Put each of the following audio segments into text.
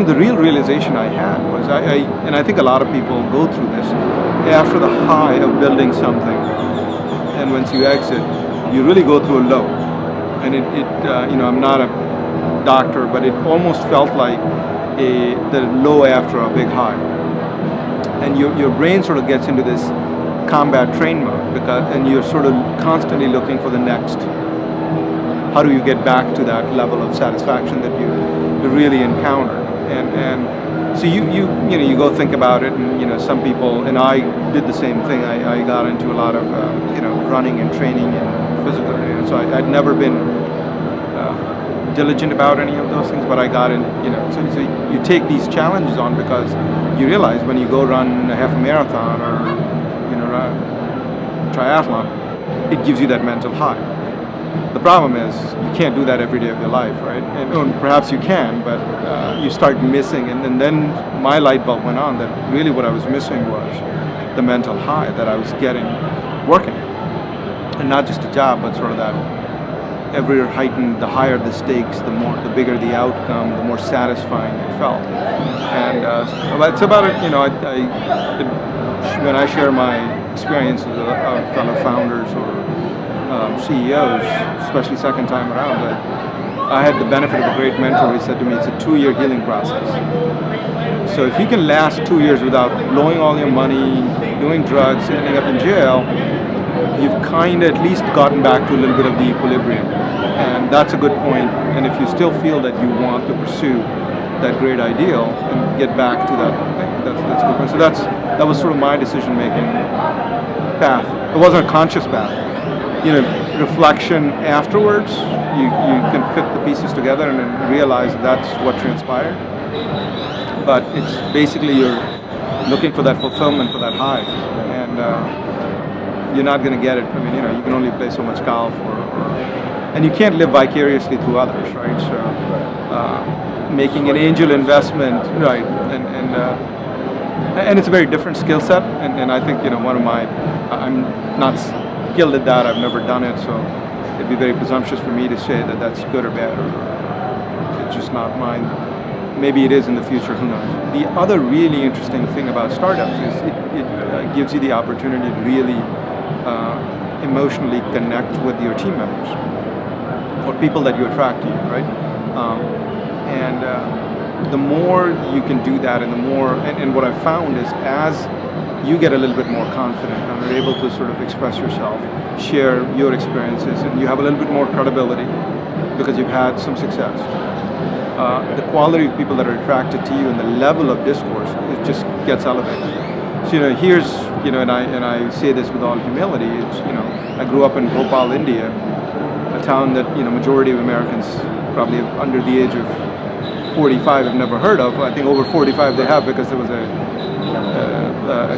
the real realization I had was, and I think a lot of people go through this, after the high of building something, and once you exit, you really go through a low. And I'm not a doctor, but it almost felt like the low after a big high. And your brain sort of gets into this combat train mode, and you're sort of constantly looking for the next. How do you get back to that level of satisfaction that you really encountered? And so you go think about it, and some people, and I did the same thing. I got into a lot of running and training and physical. So I'd never been diligent about any of those things, but I got in. So you take these challenges on because you realize when you go run a half a marathon or a triathlon, it gives you that mental high. The problem is you can't do that every day of your life, right? And perhaps you can, but you start missing. And then my light bulb went on that really what I was missing was the mental high that I was getting working. And not just a job, but sort of that ever heightened, the higher the stakes, the bigger the outcome, the more satisfying it felt. And it's about it, when I share my experiences of fellow founders or CEOs, especially second time around, I had the benefit of a great mentor. He said to me, it's a 2-year healing process. So if you can last 2 years without blowing all your money, doing drugs, ending up in jail, you've kind of at least gotten back to a little bit of the equilibrium. And that's a good point. And if you still feel that you want to pursue that great ideal and get back to that thing, that's a good point. So that was sort of my decision-making path. It wasn't a conscious path. Reflection afterwards, you can fit the pieces together and then realize that's what transpired. But it's basically you're looking for that fulfillment, for that high, and you're not going to get it. I mean, you can only play so much golf, and you can't live vicariously through others, right? So making an angel investment, right, and it's a very different skill set, and I think I'm not skilled at that. I've never done it, so it'd be very presumptuous for me to say that that's good or bad, or it's just not mine. Maybe it is in the future, who knows. The other really interesting thing about startups is it gives you the opportunity to really emotionally connect with your team members or people that you attract to you, right? The more you can do that, and the more, and what I've found is as you get a little bit more confident and are able to sort of express yourself, share your experiences, and you have a little bit more credibility because you've had some success. The quality of people that are attracted to you and the level of discourse, it just gets elevated. So here's, and I say this with all humility, it's, I grew up in Bhopal, India, a town that, majority of Americans probably under the age of 45 have never heard of. I think over 45 they have, because there was a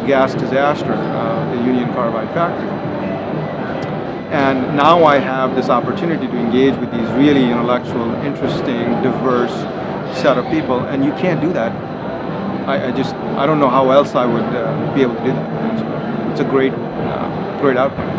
gas disaster, the Union Carbide factory. And now I have this opportunity to engage with these really intellectual, interesting, diverse set of people, and you can't do that. I don't know how else I would be able to do that. It's a great outcome.